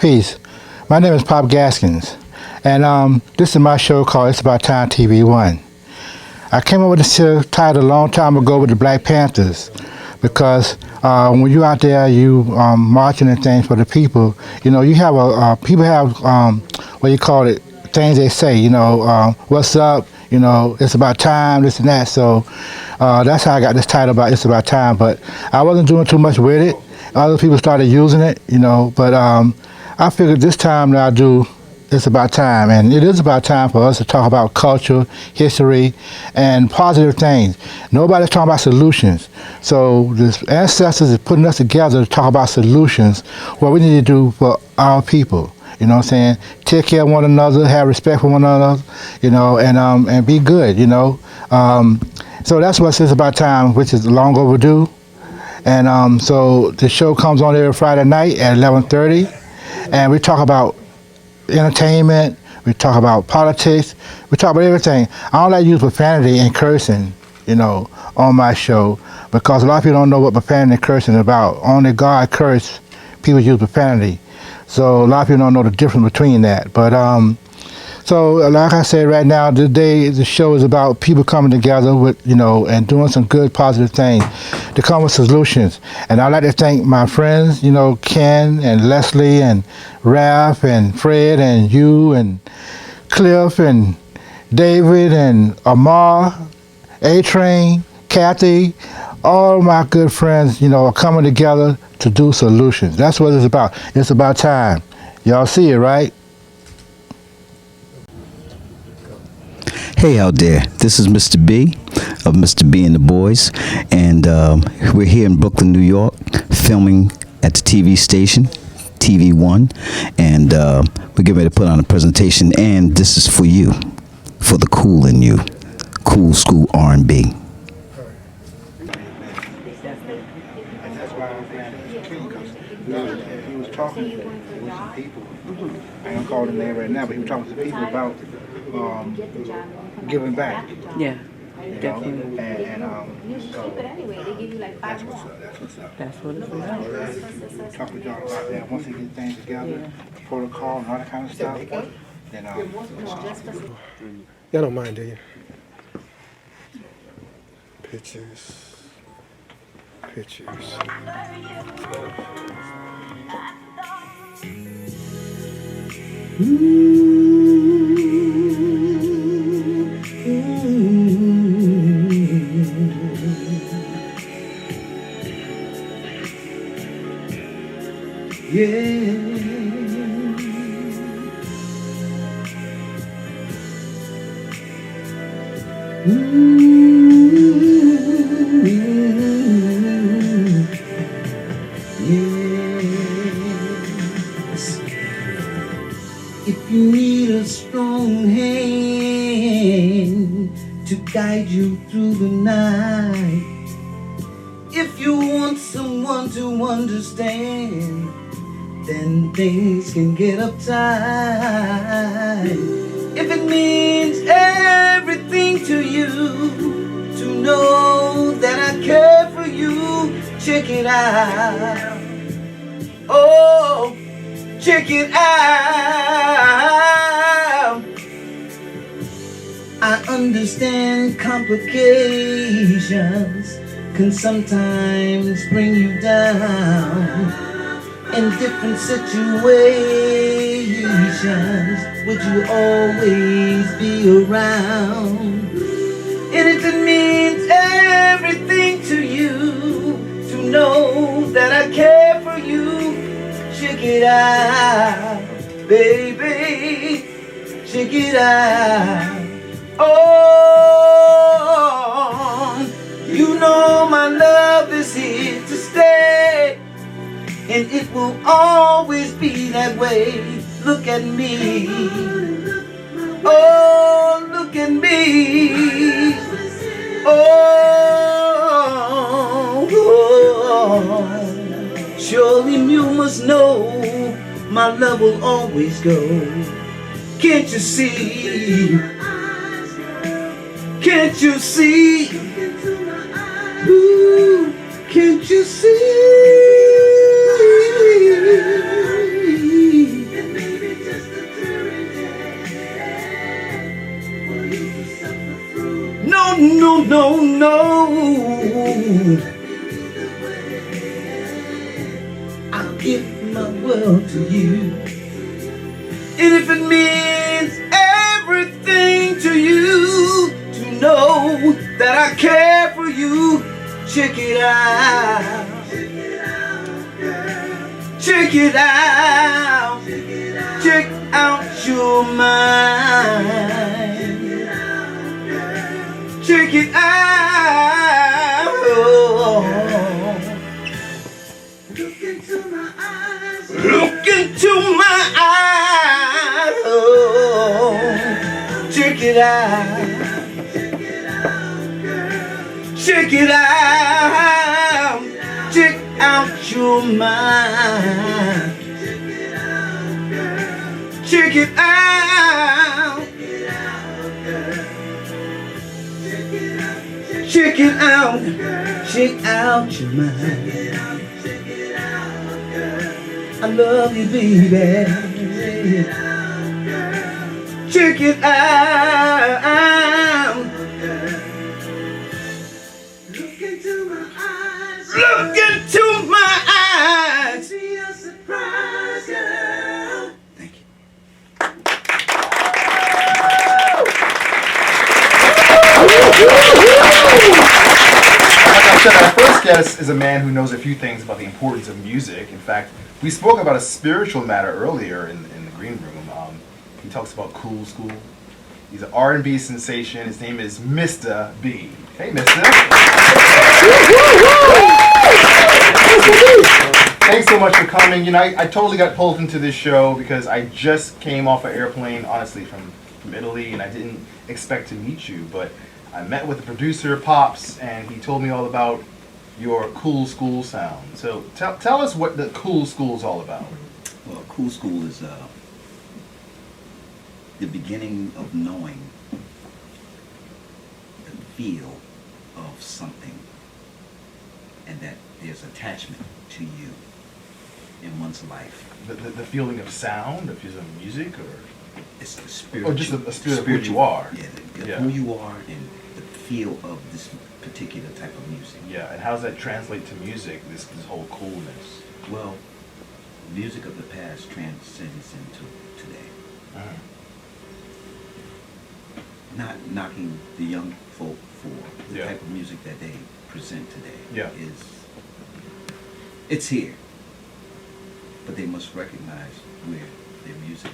Peace. My name is Pop Gaskins, and this is my show called It's About Time TV1. I came up with this title a long time ago with the Black Panthers because when you're out there, you marching and things for the people. You know, you have people have what you call it, things they say. You know, what's up? You know, it's about time, this and that. So that's how I got this title about It's About Time. But I wasn't doing too much with it. Other people started using it, you know. But I figured this time that I do, it's about time, and it is about time for us to talk about culture, history, and positive things. Nobody's talking about solutions. So the ancestors is putting us together to talk about solutions, what we need to do for our people. You know what I'm saying? Take care of one another, have respect for one another, you know, and be good, you know. So that's what it's about time, which is long overdue. And so the show comes on every Friday night at 11:30, and we talk about entertainment, we talk about politics, we talk about everything. I don't like to use profanity and cursing, you know, on my show, because a lot of people don't know what profanity and cursing is about. Only God curse, people use profanity. So a lot of people don't know the difference between that. But so like I said, right now, today the show is about people coming together with, you know, and doing some good positive things to come with solutions. And I'd like to thank my friends, you know, Ken and Leslie and Ralph and Fred and you and Cliff and David and Amar, A-Train, Kathy, all my good friends, you know, are coming together to do solutions. That's what it's about. It's about time. Y'all see it, right? Hey out there, this is Mr. B of Mr. B and the Boys, and we're here in Brooklyn, New York, filming at the TV station, TV1, and we're getting ready to put on a presentation, and this is for you, for the cool in you, cool school R&B. And that's why I'm glad it was King, because he was talking with some people. I ain't gonna call the name right now, but he was talking to people about giving back. Yeah, You know? definitely. So that's what's up. That's what's up. That's what it's about. Talk with y'all about that. Once we get things together, protocol and all that kind of stuff, then Y'all don't mind, do you? Pictures. Pictures. Yes. If you need a strong hand to guide you through the night, if you want someone to understand, then things can get uptight. If it means everything to you to know that I care for you, check it out. Oh, check it out. I understand complications can sometimes bring you down in different situations. Would you always be around? And if it means everything to you to know that I care for you, check it out, baby, check it out. Oh, you know my love is here to stay, and it will always be that way. Look at me, oh, look at me, oh. Surely you must know my love will always go. Can't you see? Can't you see? Ooh, can't you see? my world to you. And if it means everything to you to know that I care for you, check it out. Check it out. Check out your mind. Check it out. Look into my eyes. Look into my eyes. Oh, check it out. Check it out. Check out your mind. Check it out. Check it out. Check out your mind. I love you, baby. Check it out. Look into my eyes. Look into my eyes. Be a surprise, girl. Thank you. Like I said, our first guest is a man who knows a few things about the importance of music. In fact, we spoke about a spiritual matter earlier in the green room. He talks about Cool School. He's an R&B sensation. His name is Mista B. Hey, Mista. Thanks so much for coming. You know, I totally got pulled into this show because I just came off an airplane, honestly, from Italy, and I didn't expect to meet you, but I met with the producer, Pops, and he told me all about your Cool School sound. So tell us what the Cool School is all about. Well, Cool School is the beginning of knowing the feel of something, and that there's attachment to you in one's life. The feeling of sound, the feeling of music, or It's the spiritual. or just a spirit of who you are. Yeah, who you are and the feel of this particular type of music. Yeah, and how does that translate to music, this whole coolness? Well, music of the past transcends into today. Uh-huh. Not knocking the young folk for the Yeah. type of music that they present today. Yeah. It's here, but they must recognize where their music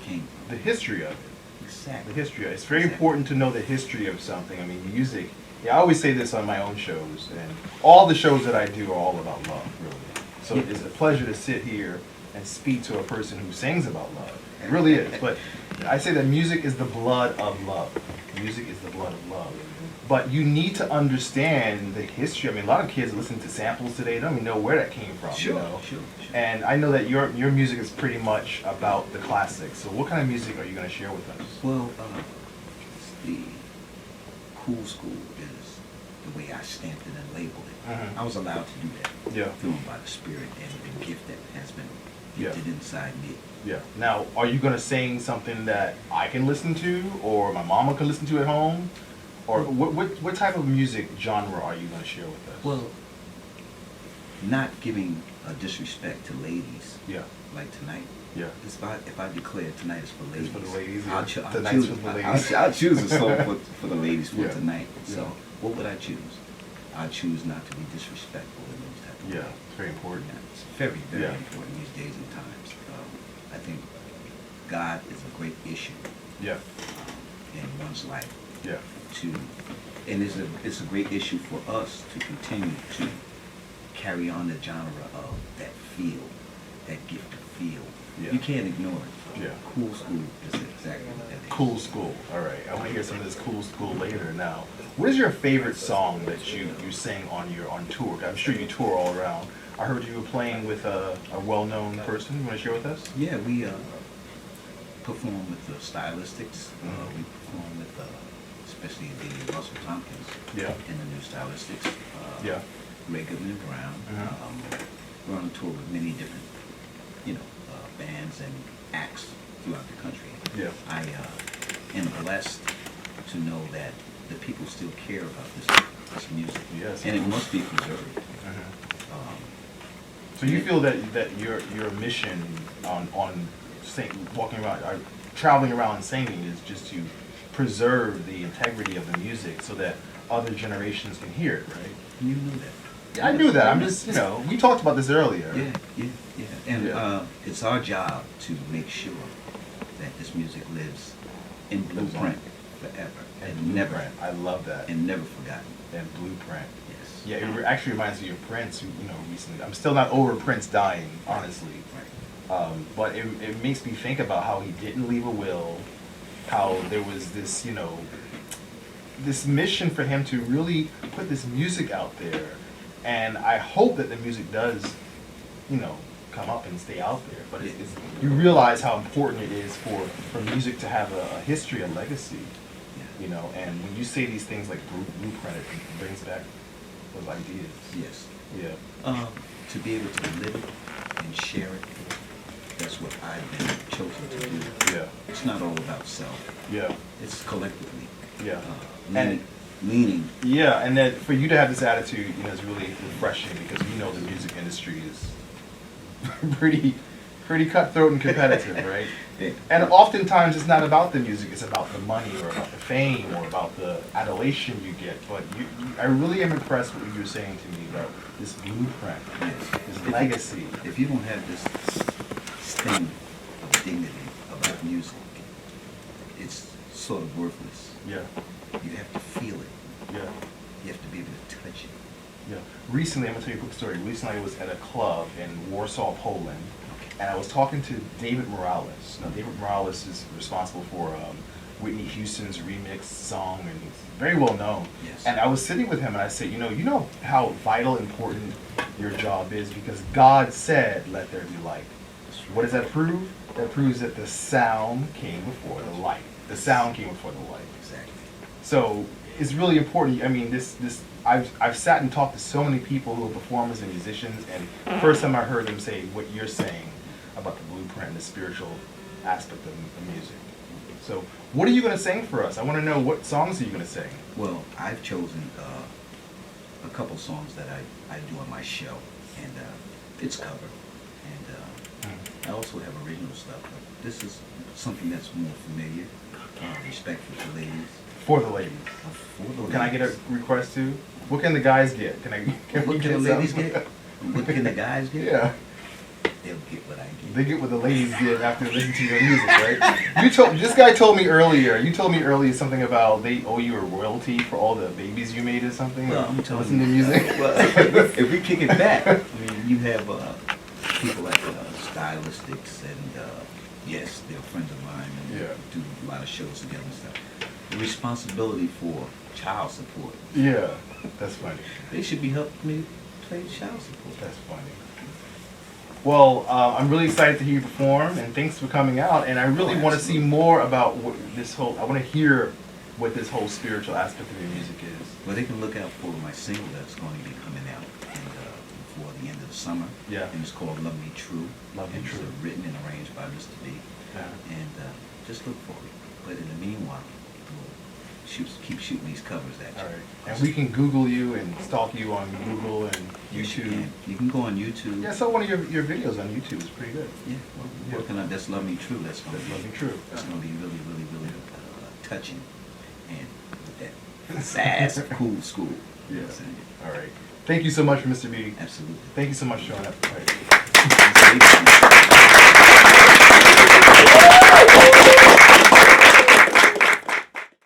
came from. The history of it. Exactly. The history. It's very Exactly. important to know the history of something. I mean, music. Yeah, I always say this on my own shows, and all the shows that I do are all about love, really. So Yeah. it's a pleasure to sit here and speak to a person who sings about love. It really is. But I say that music is the blood of love. Music is the blood of love. But you need to understand the history. I mean, a lot of kids listen to samples today. They don't even know where that came from. Sure, You know? sure. And I know that your music is pretty much about the classics. So what kind of music are you going to share with us? Well, the Cool School is the way I stamped it and labeled it. Mhm. I was allowed to do that. Yeah. Driven by the Spirit and the gift that has been Yeah. gifted inside me. Yeah. Now, are you going to sing something that I can listen to, or my mama can listen to at home? Or what type of music genre are you going to share with us? Well, not giving a disrespect to ladies Yeah. like tonight. Yeah. If I declare tonight is for ladies, for the ladies, I'll, yeah. I'll Tonight's choose, for the I'll- ladies. I'll choose a song for the ladies for Yeah. tonight. Yeah. So, what would I choose? I choose not to be disrespectful in those type of Yeah. ways. It's very important. Yeah, it's very, very Yeah. important these days and times. I think God is a great issue Yeah. in one's life. Yeah. And it's a great issue for us to continue to carry on the genre of that feel, that gift of feel. Yeah. You can't ignore it. Yeah. Cool School is exactly what that is. Cool School. All right. I want to hear some of this Cool School later. Now, what is your favorite song that you sing on tour? I'm sure you tour all around. I heard you were playing with a well-known person. You want to share with us? Yeah, we perform with the Stylistics. We perform with especially the Russell Tompkins. Yeah. And the New Stylistics. Yeah. Ray Goodman Brown. Mhm. We're on tour with many different, bands and acts throughout the country. Yeah. I am blessed to know that the people still care about this music. Yes. And it must be preserved. Mhm. So you feel that your mission on walking around, or traveling around and singing is just to preserve the integrity of the music so that other generations can hear it, right? You knew that. Yeah, I knew that. I'm just, we talked about this earlier. Yeah. And Yeah. it's our job to make sure that this music lives in blueprint forever and never, Blueprint. I love that. and never forgotten. And Blueprint. Yes. Yeah, it actually reminds me of Prince, who, recently, I'm still not over Prince dying, honestly. Right. But it makes me think about how he didn't leave a will, how there was this, this mission for him to really put this music out there. And I hope that the music does, come up and stay out there. But you realize how important it is for music to have a history, a legacy, and when you say these things like Blueprint, it brings back those ideas. Yes. Yeah. To be able to live it and share it, that's what I've been chosen to do. Yeah. It's not all about self. Yeah. It's collectively. Yeah. Meaning. Yeah, and that for you to have this attitude, is really refreshing because we know the music industry is pretty cutthroat and competitive, right? Yeah. And oftentimes it's not about the music; it's about the money or about the fame or about the adulation you get. But I really am impressed with what you were saying to me about this blueprint, Yes. this legacy. If you don't have this sting of dignity about music, it's sort of worthless. Yeah, You have to feel it. yeah. You have to be able to touch it. Yeah. Recently, I'm gonna tell you a quick story. Recently, I was at a club in Warsaw, Poland, and I was talking to David Morales. Now, David Morales is responsible for Whitney Houston's remix song, and he's very well known. Yes. And I was sitting with him, and I said, you know how vital, important your job is because God said, "Let there be light." What does that prove? That proves that the sound came before the light. The sound came before the light. Exactly. So it's really important. I mean, I've sat and talked to so many people who are performers and musicians, and first time I heard them say what you're saying about the blueprint and the spiritual aspect of the music. So what are you going to sing for us? I want to know what songs are you going to sing? Well, I've chosen a couple songs that I do on my show, and it's cover. And I also have original stuff, but this is something that's more familiar. Respect for the ladies. For the ladies. For the ladies. Can I get a request too? What can the guys get? Can we What get can the ladies some? get? What can the guys get? Yeah. They'll get what I get. They get what the ladies get after listening to your music, right? This guy told me earlier. You told me earlier something about they owe you a royalty for all the babies you made or something. Well, I'm telling Listen you. to music. Well, if we kick it back, I mean, you have people like Stylistics, and yes, they're friends of mine, and Yeah. do a lot of shows together and stuff. The responsibility for child support. Yeah, that's funny. They should be helping me pay child support. That's funny. Well, I'm really excited to hear you perform, and thanks for coming out. And I really want to see absolutely. more about what I want to hear what this whole spiritual aspect of your music is. Well, they can look out for my single that's going to be coming out before the end of the summer. Yeah. And it's called Love Me True. Love Me And True. It's written and arranged by Mista B. Yeah. And just look for it. But in the meanwhile, we'll keep shooting these covers at you. All right. And we can Google you and stalk you on Google and Yes, you YouTube. can. You can go on YouTube. Yeah, I saw one of your videos on YouTube. It's pretty good. Yeah. Well, working on That's Love Me True. That's going to That's be Love Me True. That's going to be really, really, really touching. And with that fast, cool school. You know what I'm saying? All right. Thank you so much, Mr. B. Absolutely. Thank you so much for showing up. All right. Thank you.